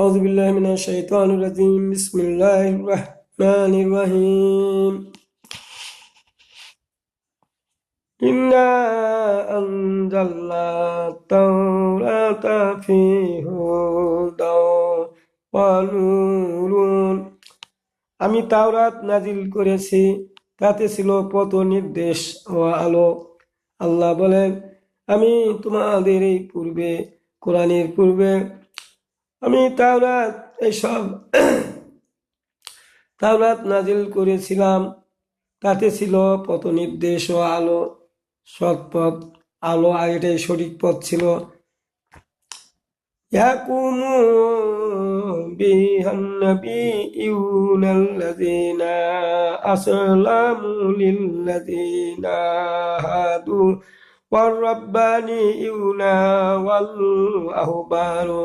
أعوذ بالله من الشيطان الرجيم بسم الله الرحمن الرحيم إنا أنزلنا التوراة فيه هدى ونور আমি তাওরাত নাজিল করেছি, তাতে ছিল পথ নির্দেশ ও আলো। আল্লাহ বলেন, আমি তোমাদের এই পূর্বে কোরআনের পূর্বে আমি তাওরাত নাজিল করেছিলাম, তাতে ছিল পথ নির্দেশ ও আলো, সৎপথ, আলো, আর এটাই সঠিক পথ ছিল। ইয়াকুমু বিহান নাবিয়্যুনাল্লাযীনা আসলামু লিল্লাযীনা হাদু ওয়ার-রাব্বানিয়্যুনা ওয়াল-আহবারু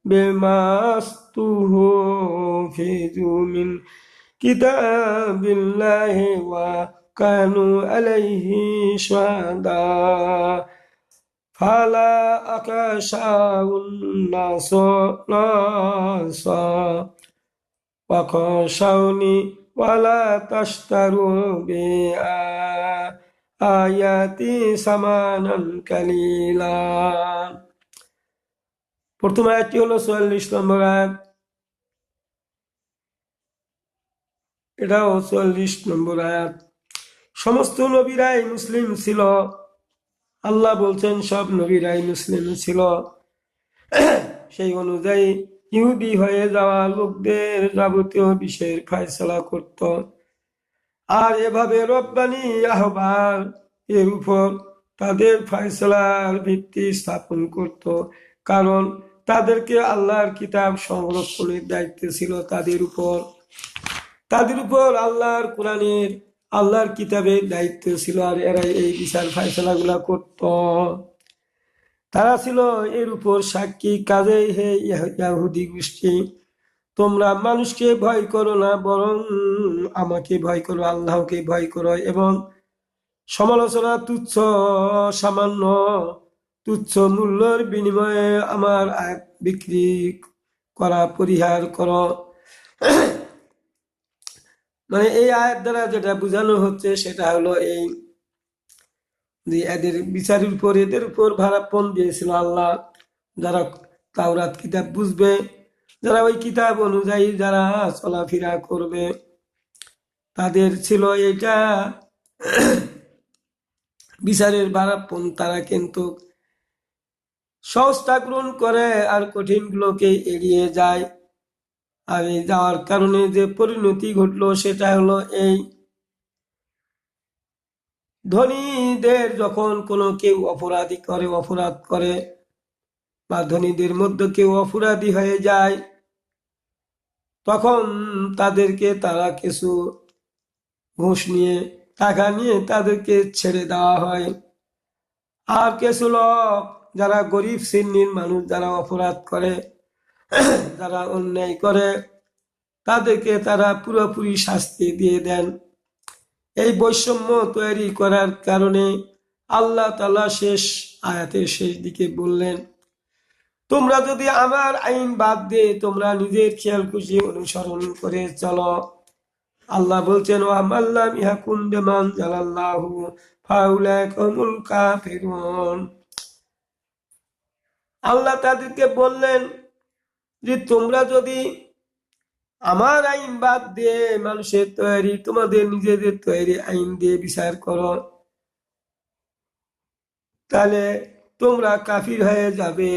বিমা ইসতুহফিযু মিন কিতাবিল্লাহি ওয়া কানু আলাইহি শুহাদা ফালা আকাশাউন নাসা ওয়াখাশাউনি ওয়ালা তাশতারু বিআয়াতি সামানান কালিলা। প্রথম আয়াতটি হলো ৪৪ নম্বর আয়াত, এটাও ৪৪ নম্বর আয়াত। সমস্ত নবীরাই মুসলিম ছিল। আল্লাহ বলছেন সব নবীরাই মুসলিম ছিল। সেই অনুযায়ী ইহুদি হয়ে যাওয়া লোকদের যাবতীয় বিষয়ের ফয়সালা করত, আর এভাবে রব্বানি আহবার এর উপর তাদের ফয়সালার ভিত্তি স্থাপন করত, কারণ তাদেরকে আল্লাহর কিতাব সংরক্ষণের দায়িত্ব ছিল তাদের উপর আল্লাহর কিতাবের দায়িত্ব ছিল, আর এরাই এই বিচার ফয়সালাগুলা করত। তারা ছিল এর উপর সাক্ষী। কাজেই হে ইহুদি গোষ্ঠী, তোমরা মানুষকে ভয় করো না, বরং আমাকে ভয় করো, আল্লাহকে ভয় করো, এবং সমালোচনা সামান্য তুচ্ছ মূল্যের বিনিময়ে আমার আয়াত বিক্রি করা পরিহার করো। মানে এই আয়াত দ্বারা যেটা বোঝানো হচ্ছে সেটা হলো এই যে এদের বিচারের উপর এদের উপর ভারাপন দিয়েছিল আল্লাহ। যারা তাওরাত কিতাব বুঝবে, যারা ওই কিতাব অনুযায়ী যারা চলাফেরা করবে, তাদের ছিল এটা বিচারের ভারাপন। তারা কিন্তু সহজটা গ্রহণ করে আর কঠিন গুলোকে এড়িয়ে যায়। আর এই যাওয়ার কারণে যে পরিণতি ঘটলো সেটা হলো এই, ধনীদের যখন কোনো কেউ অপরাধ করে বা ধনীদের মধ্যে কেউ অপরাধী হয়ে যায়, তখন তাদেরকে তারা কিছু ঘুষ নিয়ে, টাকা নিয়ে তাদেরকে ছেড়ে দেওয়া হয়। আর কিছু লোক যারা গরিব শ্রেণীর মানুষ, যারা অপরাধ করে, যারা অন্যায় করে, তাদেরকে তারা পুরোপুরি শাস্তি দিয়ে দেন। এই বৈষম্য তৈরি করার কারণে আল্লাহ তাআলা শেষ আয়াতের শেষ দিকে বললেন, তোমরা যদি আমার আইন বাদ দিয়ে তোমরা নিজের খেয়াল খুশি অনুসরণ করে চলো। আল্লাহ বলছেন, ওয়া মাল্লাম ইয়াকুম বিমা আনজালাল্লাহু ফাউলাইকা হুমুল কাফিরুন। আল্লাহ তাদেরকে বললেন যে তোমরা যদি আমার আইন বাদ দিয়ে মানুষের তৈরি, তোমাদের নিজেদের তৈরি আইন দিয়ে বিচার করো, তাহলে তোমরা কাফির হয়ে যাবে।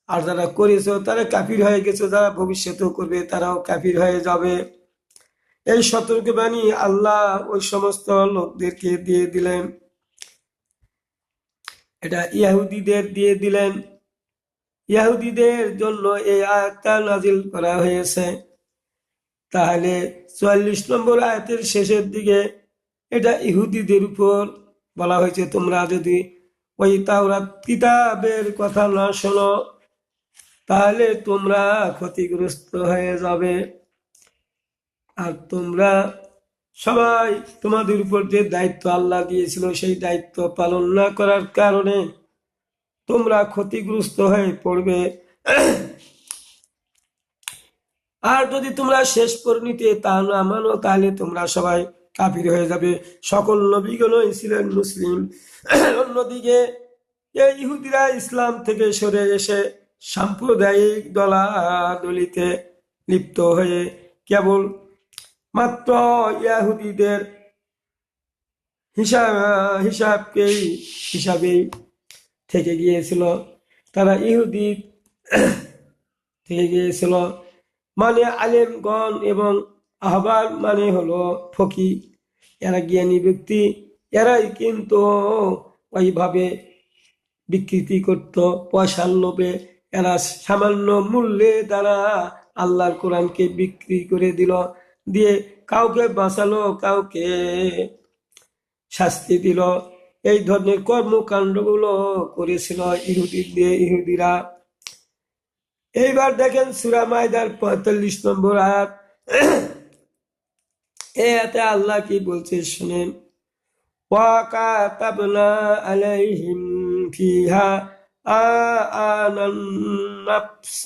আর যারা করেছো তারা কাফির হয়ে গেছো, যারা ভবিষ্যতেও করবে তারাও কাফির হয়ে যাবে। এই সতর্কবাণী আল্লাহ ওই সমস্ত লোকদেরকে দিয়ে দিলেন। এটা ইহুদিদের দিয়ে দিলেন। ইহুদিদের জন্য এই আয়াতটা নাজিল করা হয়েছে। তাহলে ৪৪ নম্বর আয়াতের শেষের দিকে এটা ইহুদিদের উপর বলা হয়েছে, তোমরা যদি ওই তাওরাত কিতাবের কথা না শোনো তাহলে তোমরা ক্ষতিগ্রস্ত হয়ে যাবে। আর তোমরা সবাই তোমাদের উপর যে দায়িত্ব আল্লাহ দিয়েছিল সেই দায়িত্ব পালন না করার কারণে তোমরা ক্ষতিগ্রস্ত হয়ে পড়বে। আর যদি তোমরা শেষ পরিণতিতে তা না মানো তাহলে তোমরা সবাই কাফির হয়ে যাবে। সকল নবীগণই ছিলেন মুসলিম। অন্যদিকে এই ইহুদিরা ইসলাম থেকে সরে এসে সাম্প্রদায়িক দলাদলিতে লিপ্ত হয়ে কেবল মাত্র ইয়াহুদীদের হিসাবেই থেকে গিয়েছিল। তারা ইহুদি থেকে গিয়েছিল মানে আলেমগণ এবং আহবার মানে হলো ফকি, এরা জ্ঞানী ব্যক্তি। এরাই কিন্তু ওইভাবে বিকৃতি করত পয়সার লোভে। এরা সামান্য মূল্যে তারা আল্লাহর কোরআনকে বিক্রি করে দিল, দিয়ে কাউকে বাঁচালো, কাউকে শাস্তি দিল। এই ধরনের কর্মকাণ্ডগুলো করেছিল ইহুদিরা। এইবার দেখেন সূরা মাইদার 45 নম্বর আয়াত। এতে আল্লাহ কি বলছে শুনেন। وَكَتَبْنَا عَلَيْهِمْ فِيهَا أَنَّ النَّفْسَ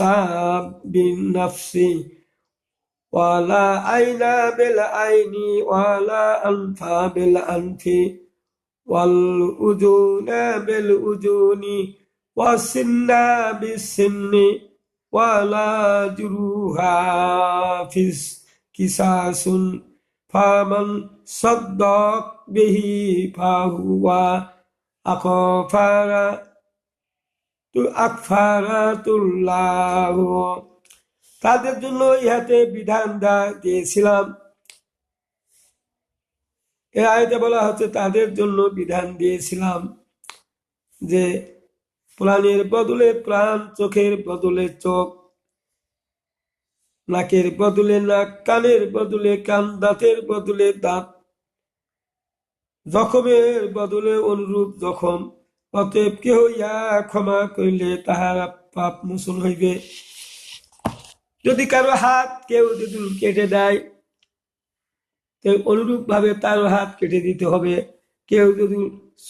بِالنَّفْسِ وَلَا عَيْنَ بِالْعَيْنِ وَلَا أَنْفَ بِالْأَنْفِ وَالْأُذُنَ بِالْأُذُنِ وَالسِّنَّ بِالسِّنِّ وَلَا جُرُوحَ قِصَاصٌ فَمَنْ صَدَّقَ به فهو আকফারাতুল্লাহ। তাদের জন্য ইহাতে বিধান দিয়েছিলাম। এই আয়াতে বলা হচ্ছে তাদের জন্য বিধান দিয়েছিলাম যে প্রাণের বদলে প্রাণ, চোখের বদলে চোখ, নাকের বদলে নাক, কানের বদলে কান, দাঁতের বদলে দাঁত, জখমের বদলে অনুরূপ জখম। অতএব কেহ ইহা ক্ষমা করিলে তাহার পাপ মোচন হইবে। যদি কারো হাত কেউ যদি কেটে দেয়, অনুরূপ ভাবে তার হাত কেটে দিতে হবে। কেউ যদি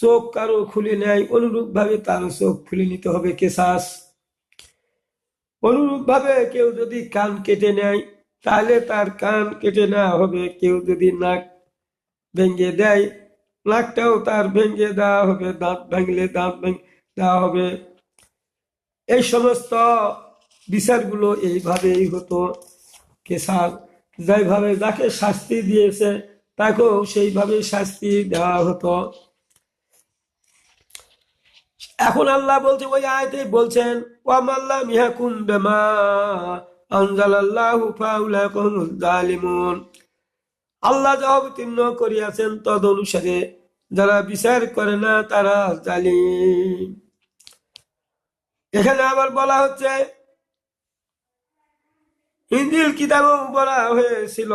চোখ কারো খুলে নেয়, অনুরূপ ভাবে তার চোখ খুলে নিতে হবে, কেসাস। অনুরূপ ভাবে কেউ যদি কান কেটে নেয় তাহলে তার কান কেটে নেওয়া হবে। কেউ যদি নাক ভেঙে দেয়, নাকটাও তার ভেঙে দেওয়া হবে। দাঁত ভাঙলে দাঁত দেওয়া হবে। এই সমস্ত বিচারগুলো এইভাবেই হতো। কেসার যেভাবে যাকে শাস্তি দিয়েছে তাকেও সেইভাবে শাস্তি দেওয়া হতো। এখন আল্লাহ বলছে, ওই আয়াতে বলছেন ওয়ামাল্লাম ইয়াকুম বিমা আনজালাল্লাহু ফাউলাইকা হুমুজ জালিমুন। আল্লাহ যা অবতীর্ণ করিয়াছেন তদ অনুসারে যারা বিচার করে না তারা জালিম। এখানে আবার বলা হচ্ছে ইনজিল কিতাবেও বলা হয়েছিল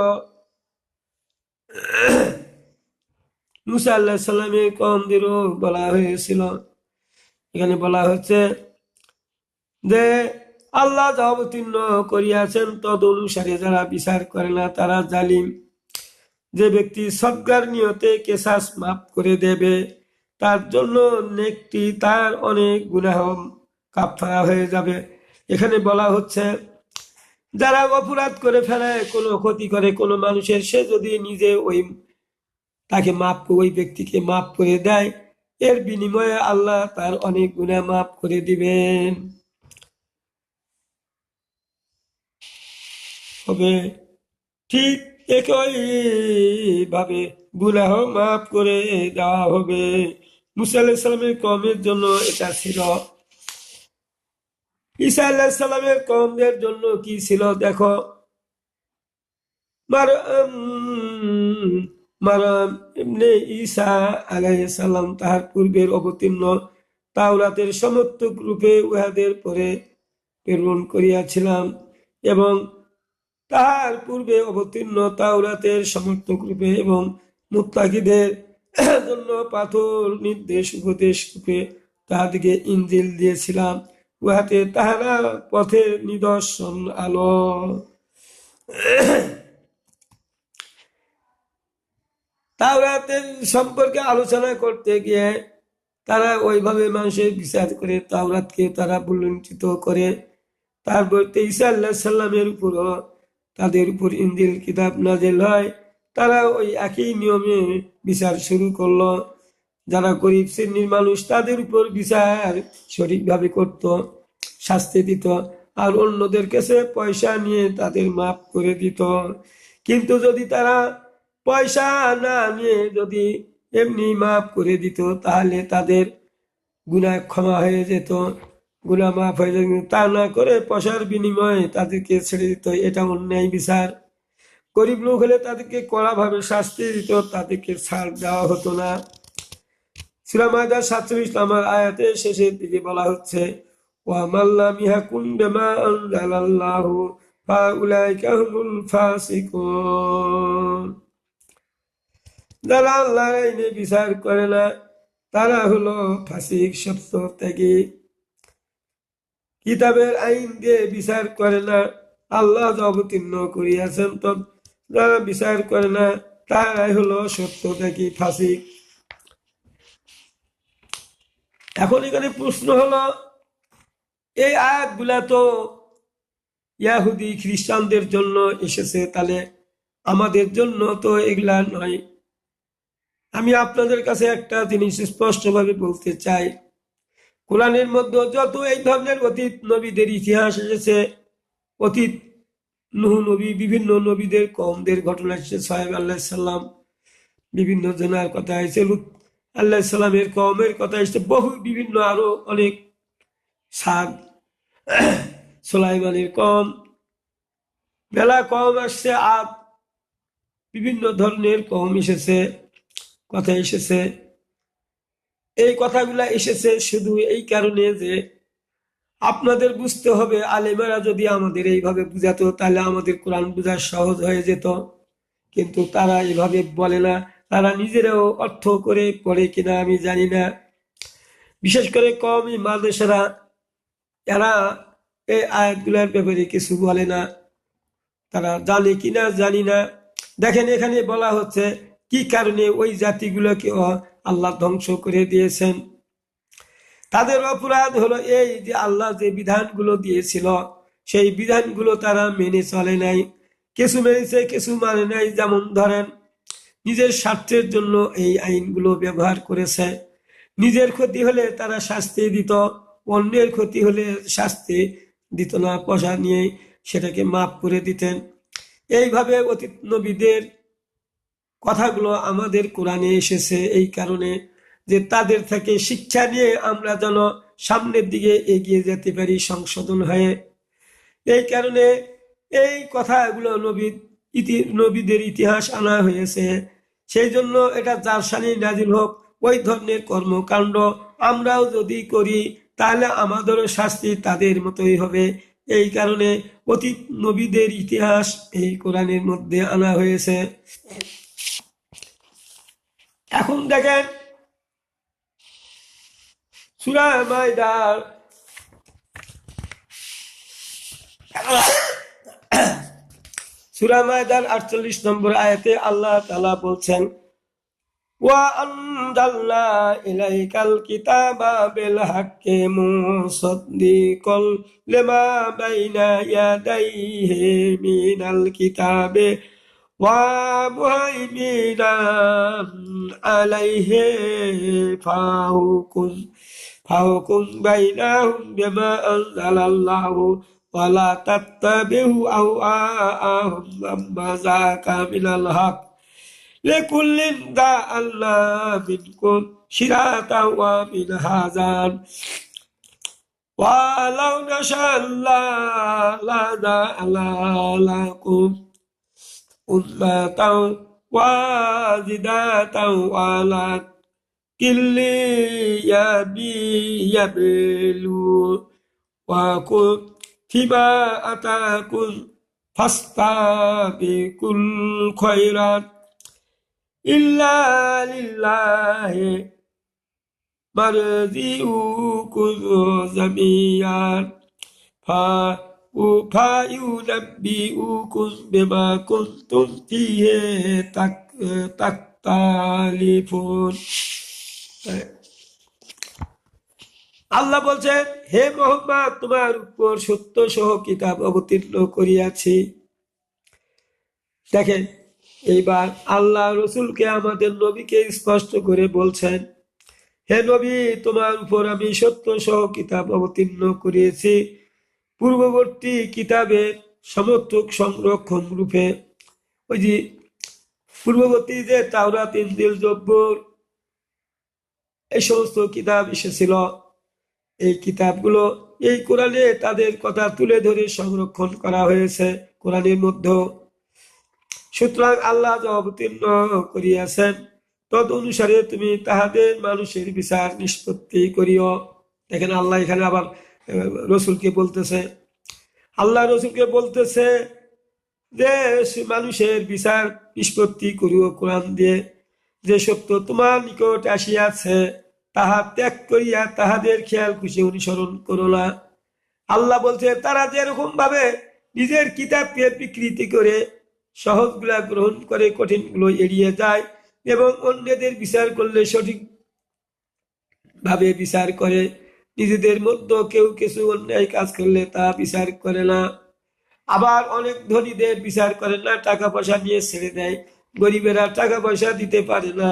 মুসা আলাইহিস সালামের কওমদেরও বলা হয়েছিল। এখানে বলা হচ্ছে যে আল্লাহ যা অবতীর্ণ করিয়াছেন তদ অনুসারে যারা বিচার করে না তারা জালিম। যে ব্যক্তি সদগার নিয়তে কেসাস মাফ করে দেবে তার জন্য নেকটি তার অনেক গুনাহ কাফারা হয়ে যাবে। এখানে বলা হচ্ছে যারা অপরাধ করে ফেলে, কোনো ক্ষতি করে কোনো মানুষের, সে যদি নিজে ওই ব্যক্তিকে মাফ করে দেয়, এর বিনিময়ে আল্লাহ তার অনেক গুনাহ মাফ করে দিবেন হবে। ঠিক একই ভাবে গুনাহ মাফ করে দেওয়া হবে। মুসা আলাইহিস সালামের কওমের জন্য এটা ছিল। ঈসা আলাইহিস সালামের কওমদের জন্য কি ছিল দেখো। মারয়াম ইবনে ঈসা আলাইহিস সালাম তাহার পূর্বের অবতীর্ণ তাওরাতের সমর্থক রূপে উহাদের পরে প্রেরণ করিয়াছিলাম এবং তাহার পূর্বে অবতীর্ণ তাওরাতের সমর্থক রূপে এবং মুত্তাকিদের জন্য পাথর নির্দেশ উপদেশ রূপে তাহাদিকে ইনজিল দিয়েছিলাম। উহাতে তাহারা পথের নিদর্শন আলো। তাওরাতের সম্পর্কে আলোচনা করতে গিয়ে তারা ওইভাবে মানুষের বিচার করে তাওরাতকে তারা ভুলুণ্ঠিত করে। তারপর ঈসা আলাইহিস সালামের উপরও তাদের উপর ইনজিল কিতাব নাযিল হয়, তারা ওই একই নিয়মে বিচার শুরু করলো। যারা গরিব শ্রেণীর মানুষ তাদের উপর বিচার সঠিকভাবে করত, শাস্তি দিত, আর অন্যদের কাছে পয়সা নিয়ে তাদের মাফ করে দিত। কিন্তু যদি তারা পয়সা না নিয়ে যদি এমনি মাফ করে দিত, তাহলে তাদের গুনাহ ক্ষমা হয়ে যেত, গুনাহ মাফ হয়ে যেত। তা না করে পয়সার বিনিময়ে তাদেরকে ছেড়ে দিত, এটা অন্যায় বিচার। গরিব লোক হলে তাদেরকে কড়াভাবে শাস্তি দিত, তাদেরকে ছাড় দেওয়া হতো না। সূরা মায়দা 47 নম্বর আয়াতের শেষের দিকে বলা হচ্ছে, ওয়া মান লাম ইয়াহকুম বিমা আনজালাল্লাহু ফাউলাইকা হুমুল ফাসিকুন। যারা আল্লাহর আইনে বিচার করে না তারা হলো ফাসিক, সত্য ত্যাগী। কিতাবের আইন দিয়ে বিচার করে না, আল্লাহ অবতীর্ণ করিয়াছেন, তো যারা বিচার করে না তারাই হলো সত্য ত্যাগী, ফাসিক। এখন এখানে প্রশ্ন হলো, এই আয়াতগুলা তো ইয়াহুদি খ্রিস্টানদের জন্য এসেছে, তাহলে আমাদের জন্য তো এগুলা নয়। আমি আপনাদের কাছে একটা জিনিস স্পষ্টভাবে বলতে চাই, কোরআনের মধ্যে যত এই ধরনের অতীত নবীদের ইতিহাস এসেছে, অতীত নূহ নবী, বিভিন্ন নবীদের কওমদের ঘটনা এসেছে, সোহাইব আলাইহিস সালাম, বিভিন্ন জনের কথা এসেছে, লূত আলাইহিস সালামের কওমের কথা এসেছে, বহু বিভিন্ন আরো অনেক, সাদ, সুলাইমানের কওম, মেলা কওম আসছে, আদ, বিভিন্ন ধরনের কওম এসেছে, কথা এসেছে। এই কথাগুলা এসেছে শুধু এই কারণে যে আপনাদের বুঝতে হবে, আলেমেরা যদি আমাদের এইভাবে বুঝাতো তাহলে আমাদের কোরআন বোঝা সহজ হয়ে যেত। কিন্তু তারা এইভাবে বলে না, তারা নিজেরাও অর্থ করে পড়ে কিনা আমি জানি না। বিশেষ করে কওমি মাদ্রাসারা, এরা এই আয়াতগুলোর ব্যাপারে কিছু বলে না, তারা জানে কিনা জানি না। দেখেন এখানে বলা হচ্ছে কি কারণে ওই জাতিগুলোকে আল্লাহ ধ্বংস করে দিয়েছেন। তাদের অপরাধ হলো এই যে আল্লাহ যে বিধানগুলো দিয়েছিল সেই বিধানগুলো তারা মেনে চলে নাই, কিছু মেনেছে কিছু মানে নাই। যেমন ধরেন, নিজের স্বার্থের জন্য এই আইনগুলো ব্যবহার করেছে। নিজের ক্ষতি হলে তারা শাস্তি দিত, অন্যের ক্ষতি হলে শাস্তি দিত না, পয়সা নিয়ে সেটাকে মাফ করে দিতেন। এইভাবে অতীত নবীদের কথাগুলো আমাদের কোরআনে এসেছে এই কারণে যে তাদের থেকে শিক্ষা নিয়ে আমরা যেন সামনের দিকে এগিয়ে যেতে পারি সংশোধন হয়ে। এই কারণে এই কথাগুলো নবীদের ইতিহাস আনা হয়েছে। সেই জন্য এটা যার শানে নাজিল হোক, ওই ধরনের কর্মকাণ্ড আমরাও যদি করি তাহলে আমাদেরও শাস্তি তাদের মতোই হবে। এই কারণে অতীত নবীদের ইতিহাস এই কোরআনের মধ্যে আনা হয়েছে। এখন দেখেন সূরা মায়দার 48 নম্বর আয়াতে আল্লাহ তাআলা বলছেন, ওয়া আনজালনা ইলাইকাল কিতাবা বিল হাক্কি মুসাদ্দিকাল লিমা বাইনা ইয়াদাইহি মিনাল কিতাবে ওয়া মুহাইমিনান আলাইহি ফাহুকুম বাইনাহুম বিমা আনজালাল্লাহু ওয়া লা তাত্তাবিউ আহওয়াআহুম আম্মা যাকা মিনাল হক লিকুল্লিন জাআলনা মিনকুম শিরাতাও ওয়া মিনহাজান ওয়া লাউ নাশাআল্লাহু লাজa'alna লাকুম উম্মাতাও ওয়াহিদাতাও ওয়ালা কিল্লি ইয়াবিলু ওয়া কুল ফিমা আতাকুম ফাস্তাবিকুল খায়রাত ইল্লা লিল্লাহি মারজিউকুম জামিয়ান ফায়ুনাব্বিউকুম বিমা কুনতুম ফিহি তাখতালিফুন। আল্লাহ বলছেন, হে মুহাম্মদ, তোমার উপর সত্য সহ কিতাব অবতীর্ণ করিয়াছি, দেখেন, এইবার আল্লাহ রসুলকে, আমাদের নবীকে স্পষ্ট করে বলছেন, হে নবী, তোমার উপর আমি সত্য সহ কিতাব অবতীর্ণ করিয়েছি, পূর্ববর্তী কিতাবের সমর্থক সংরক্ষণ রূপে। ওই যে পূর্ববর্তী যে তাওরাত, ইনজিল, জব্বর, এই সমস্ত কিতাব এসেছিল, এই কিতাবগুলো এই কোরআনে তাদের কথা তুলে ধরে সংরক্ষণ করা হয়েছে কোরআনের মধ্যে। সুতরাং আল্লাহ যা অবতীর্ণ করিয়াছেন তদ অনুসারে তুমি তাহাদের মানুষের বিচার নিষ্পত্তি করিও। দেখেন, আল্লাহ এখানে আবার রসুলকে বলতেছে, আল্লাহ রসুলকে বলতেছে যে মানুষের বিচার নিষ্পত্তি করিও কোরআন দিয়ে। যে সত্য তোমার নিকট আসিয়াছে তাহা ত্যাগ করিয়া তাহাদের খেয়াল খুশি অনুসরণ করো না। আল্লাহ বলছে, তারা যেরকম ভাবে নিজের কিতাবকে বিকৃতি করে সহজগুলা গ্রহণ করে কঠিনগুলো এড়িয়ে যায় এবং অন্যদের বিচার করলে সঠিক ভাবে বিচার করে, নিজেদের মধ্যে কেউ কিছু অন্যায় কাজ করলে তা বিচার করে না। আবার অনেক ধনীদের বিচার করে না, টাকা পয়সা নিয়ে ছেড়ে দেয়। গরিবেরা টাকা পয়সা দিতে পারে না,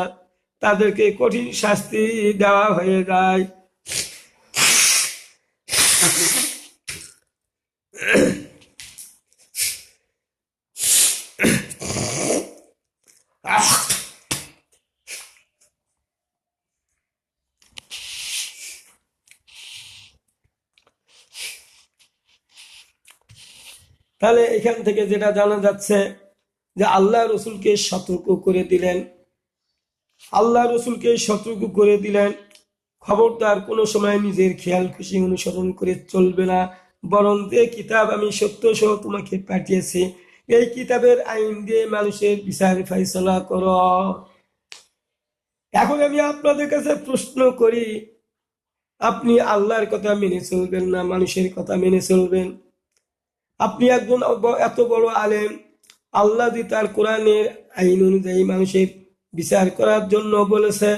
তাদেরকে কঠিন শাস্তি দেওয়া হয়ে যায়। তাহলে এখান থেকে যেটা জানা যাচ্ছে যে আল্লাহ রসুলকে সতর্ক করে দিলেন, আল্লাহ রসুলকে সতর্ক করে দিলেন, খবরদার কোনো সময় নিজের খেয়াল খুশি অনুসরণ করে চলবে না, বরং যে কিতাব আমি সত্য সহ তোমাকে পাঠিয়েছি এই কিতাবের আইন দিয়ে মানুষের বিচার ফয়সালা করো। এখন আমি আপনাদের কাছে প্রশ্ন করি, আপনি আল্লাহর কথা মেনে চলবেন না মানুষের কথা মেনে চলবেন? আপনি একজন এত বড় আলেম, আল্লাহ দি তার কোরআনের আইন অনুযায়ী মানুষের বিচার করার জন্য বলেছে,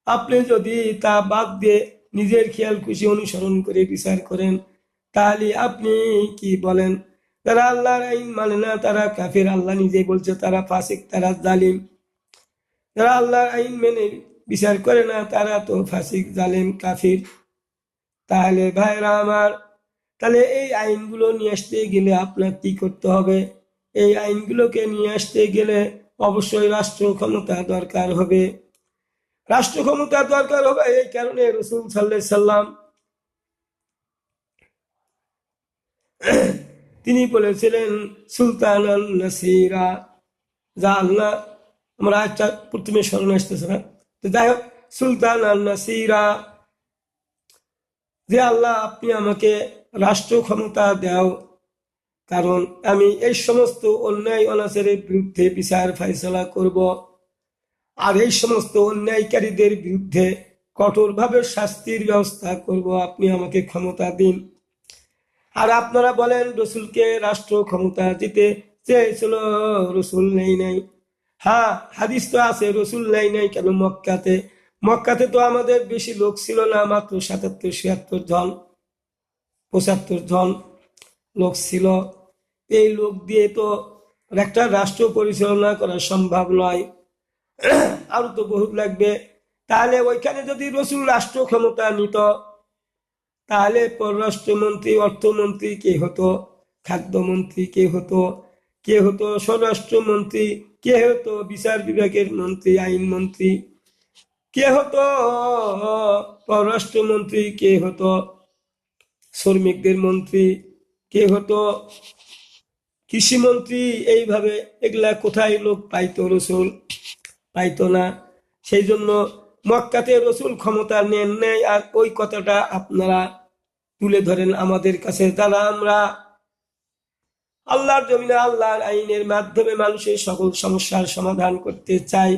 আপনি যদি তা বাদ দিয়ে নিজের খেয়াল খুশি অনুসরণ করে বিচার করেন, তাহলে আপনি কি বলেন? যারা আল্লাহর আইন মানে না তারা কাফির। আল্লাহ নিজেই বলছে তারা ফাসিক, তারা জালিম। যারা আল্লাহর আইন মেনে বিচার করে না তারা তো ফাসিক, জালিম, কাফির। তাহলে ভাইরা আমার, তাহলে এই আইনগুলো নিয়ে আসতে গেলে আপনার কি করতে হবে? এই আইনগুলোকে নিয়ে আসতে গেলে অবশ্যই রাষ্ট্র ক্ষমতা দরকার হবে। রাষ্ট্র ক্ষমতা দরকার হবে এই কারণে রসুল সাল্লাল্লাহু আলাইহি সাল্লাম তিনি বলেছিলেন সুলতানান নাসিরা। যা আল্লাহ, আমরা একটা প্রথমে স্মরণ আসতেছে না, তো যাই হোক, সুলতানান নাসিরা, যে আল্লাহ আপনি আমাকে রাষ্ট্র ক্ষমতা দাও, কারণ আমি এই সমস্ত অন্যায় অনাচারের বিরুদ্ধে বিচার ফয়সালা করব, আর এই সমস্ত অন্যায়কারীদের বিরুদ্ধে কঠোরভাবে শাস্তির ব্যবস্থা করব। আপনি আমাকে ক্ষমতা দিন। আর আপনারা বলেন রসুলকে রাষ্ট্র ক্ষমতা দিতে চেয়েছিল, রসুল নেই নাই। হ্যাঁ, হাদিস তো আছে রসুল নেই নাই কেন মক্কাতে? মক্কাতে তো আমাদের বেশি লোক ছিল না, মাত্র ৭৭-৭৬ জন, ৭৫ জন লোক ছিল। এই লোক দিয়ে তো একটা রাষ্ট্র পরিচালনা করা সম্ভব নয়, আরো তো বহুত লাগবে। তাহলে ওইখানে যদি রসুল রাষ্ট্র ক্ষমতা নিত, তাহলে পররাষ্ট্রমন্ত্রী, অর্থমন্ত্রী কে হতো, খাদ্যমন্ত্রী কে হতো, কে হতো স্বরাষ্ট্রমন্ত্রী, কে হতো বিচার বিভাগের মন্ত্রী, আইন মন্ত্রী, কে হতো পররাষ্ট্রমন্ত্রী, কে হতো শ্রমিকদের মন্ত্রী, কে হতো কৃষিমন্ত্রী। এইভাবে এগুলা কোথায় লোক পাইতো? রসুল পাইতো না। সেই জন্য মক্কাতে রসুল ক্ষমতা নেন নাই। আর ওই কথাটা আপনারা তুলে ধরেন আমাদের কাছে, যারা আমরা আল্লাহর জমিনে আল্লাহর আইনের মাধ্যমে মানুষের সকল সমস্যার সমাধান করতে চাই।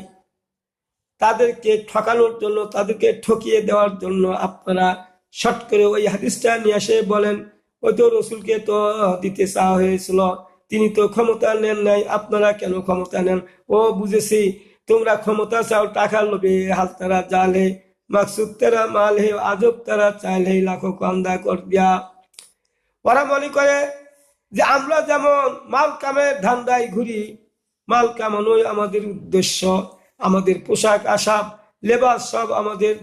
তাদেরকে ঠকানোর জন্য, তাদেরকে ঠকিয়ে দেওয়ার জন্য আপনারা শর্ট করে ওই হাদিসটা নিয়ে আসে বলেন ওই তো রসুলকে তো দিতে চাওয়া হয়েছিল, তিনি তো ক্ষমতা নেন নাই, আপনারা কেন ক্ষমতা নেন? ও বুঝেছি, তোমরা ক্ষমতা চাও টাকার লোভে। হাল তারা জাল হে, মাকসুদ তেরা মাল হে, আজব তারা চাইল হে, লাখো কান্দা কর দিয়া। ওরা মনে করে যে আমরা যেমন মাল কামের ধান্দায় ঘুরি, মাল কামানোই আমাদের উদ্দেশ্য, আমাদের পোশাক আশাক লেবাস সব আমাদের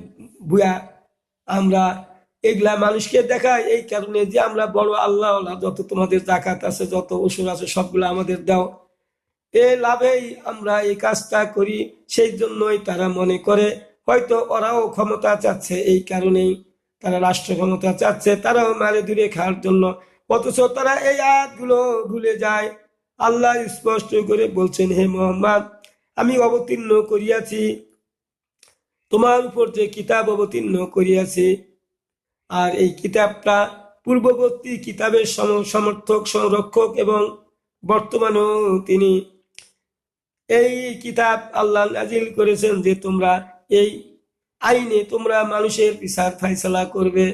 ভুয়া, আমরা এগুলা মানুষকে দেখাই এই কারণে যে আমরা বড় আল্লাহ, যত তোমাদের জাকাত আছে, যত ওষুধ আছে, সবগুলো আমাদের দাও, এ লাভেই আমরা এই কাজটা করি। সেই জন্যই তারা মনে করে হয়তো ওরাও ক্ষমতা চাচ্ছে, এই কারণেই তারা রাষ্ট্র ক্ষমতা চাচ্ছে, তারাও মারে দূরে খাওয়ার জন্য। অথচ তারা এই আয়াতগুলো ভুলে যায়। আল্লাহ স্পষ্ট করে বলছেন, হে মুহাম্মদ, আমি অবতীর্ণ করিয়াছি তোমার উপর যে কিতাব অবতীর্ণ করিয়াছি, আর এই কিতাবটা পূর্ববর্তী কিতাবের সমর্থক, সংরক্ষক, এবং বর্তমানেও তিনি এই কিতাব আল্লাহ নাজিল করেছেন যে তোমরা এই আইনে তোমরা মানুষের বিচার ফাইসালা করবে,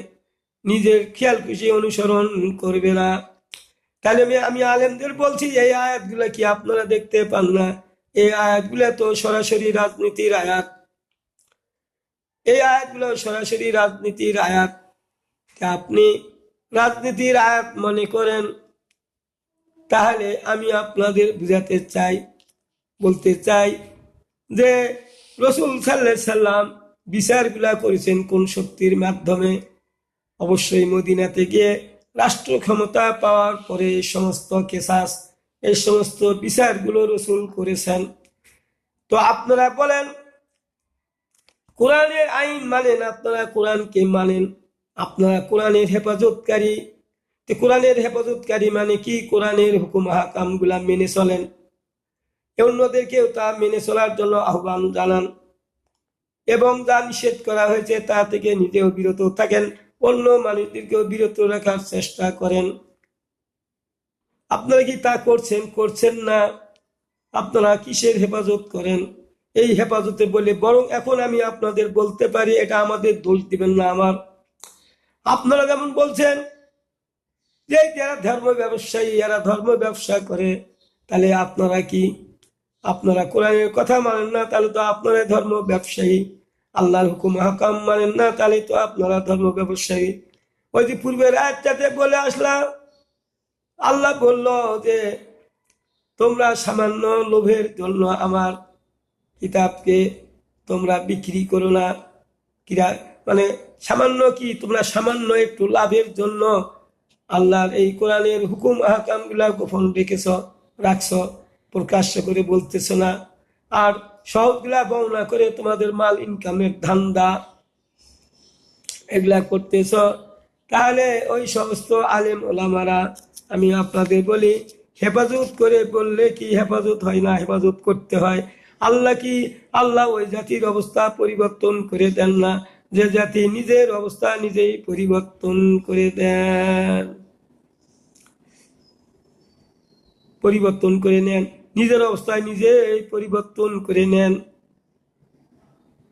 নিজের খেয়াল খুশি অনুসরণ করবে না। তাহলে আমি আলেমদের বলছি, এই আয়াতগুলা কি আপনারা দেখতে পান না? এই আয়াতগুলা তো সরাসরি রাজনীতির আয়াত, এই আয়াতগুলো সরাসরি রাজনীতির আয়াত। আপনি রাজনীতির আয়াত মনে করেন, তাহলে আমি আপনাদের বুঝাতে চাই, বলতে চাই যে রাসূল সাল্লাল্লাহু আলাইহি সাল্লাম বিচারগুলা করেছেন কোন শক্তির মাধ্যমে? অবশ্যই মদিনাতে গিয়ে রাষ্ট্র ক্ষমতা পাওয়ার পরে এই সমস্ত কেসাস, এই সমস্ত বিচারগুলো রাসূল করেছেন। তো আপনারা বলেন কোরআনের আইন মানেন, আপনারা কোরআনকে মানেন, আপনারা কোরআনের হেফাজতকারী। তো কোরআনের হেফাজতকারী মানে কি? কোরআনের হুকুম হাকাম গুলা মেনে চলেন, অন্যদেরকেও তা মেনে চলার জন্য আহ্বান জানান, এবং যা নিষেধ করা হয়েছে তা থেকে নিজেও বিরত থাকেন, অন্য মানুষদেরকেও বিরত রাখার চেষ্টা করেন। আপনারা কি তা করছেন? করছেন না। আপনারা কিসের হেফাজত করেন? এই হেফাজতে বলে, বরং এখন আমি আপনাদের বলতে পারি, এটা আমাদের দোষ দিবেন না আমার। আপনারা যেমন বলছেন যে যারা ধর্ম ব্যবসায়ী, এরা ধর্ম ব্যবসা করে, তাহলে আপনারা কি? আপনারা কোরআনের কথা মানেন না, তাহলে তো আপনারা ধর্ম ব্যবসায়ী। আল্লাহর হুকুম হাকাম মানেন না, তাহলে তো আপনারা ধর্ম ব্যবসায়ী। ওই যে পূর্বের আয়াতটাতে বলে আসলাম, আল্লাহ বলল যে তোমরা সামান্য লোভের জন্য আমার কিতাবকে তোমরা বিক্রি করো না। কিরা মানে সামান্য কি? তোমরা সামান্য একটু লাভের জন্য আল্লাহর এই কোরআনের হুকুম আহকাম গুলা গোপন রাখছ, প্রকাশ্য করে বলতেছ না, আর সহজগুলা বর্ণনা করে তোমাদের মাল ইনকামের ধান্দা এগুলা করতেছ। তাহলে ওই সমস্ত আলেম ওলামারা, আমি আপনাদের বলি, হেফাজত করে বললে কি হেফাজত হয় না? হেফাজত করতে হয়। আল্লাহ কি? আল্লাহ ওই জাতির অবস্থা পরিবর্তন করে দেন না যে জাতি নিজের অবস্থা নিজেই পরিবর্তন করে দেন, পরিবর্তন করে নেন, নিজের অবস্থায় নিজেই পরিবর্তন করে নেন।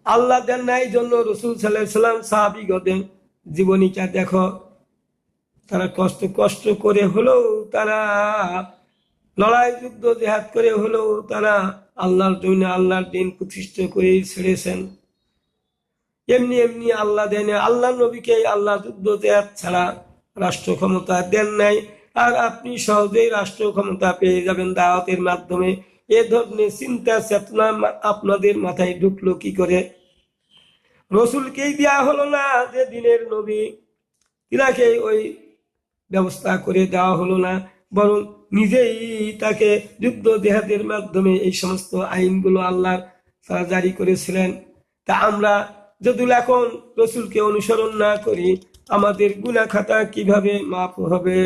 আল্লাহ দেন না। এই জন্য রাসূল সাল্লাল্লাহু আলাইহি সাল্লাম সাহাবীগণের জীবনীটা দেখো, তারা কষ্ট করে হলেও, তারা লড়াই যুদ্ধ জেহাদ করে হলেও তারা আল্লাহর জন্য, আল্লাহর দিন প্রতিষ্ঠা করে ছেড়েছেন। এমনি এমনি আল্লাহ দেন। আল্লাহ নবীকে আল্লাহ যুদ্ধ জেহাদ ছাড়া রাষ্ট্র ক্ষমতা দেন নাই। আর আপনি সহজেই রাষ্ট্র ক্ষমতা পেয়ে যাবেন দাওয়াতের মাধ্যমে। এ ধরনের চিন্তা চেতনা আপনাদের মাথায় ঢুকলো কি করে? রসুলকেই দেওয়া হলো না যে দিনের নবী, তিনাকে ওই ব্যবস্থা করে দেওয়া হলো না, বরং নিজেই তাকে যুদ্ধ জেহাদের মাধ্যমে এই সমস্ত আইনগুলো আল্লাহ জারি করেছিলেন। তা আমরা যদি এখন রসুলকে অনুসরণ না করি, আমাদের গুনাহ খাতা কিভাবে মাফ হবে?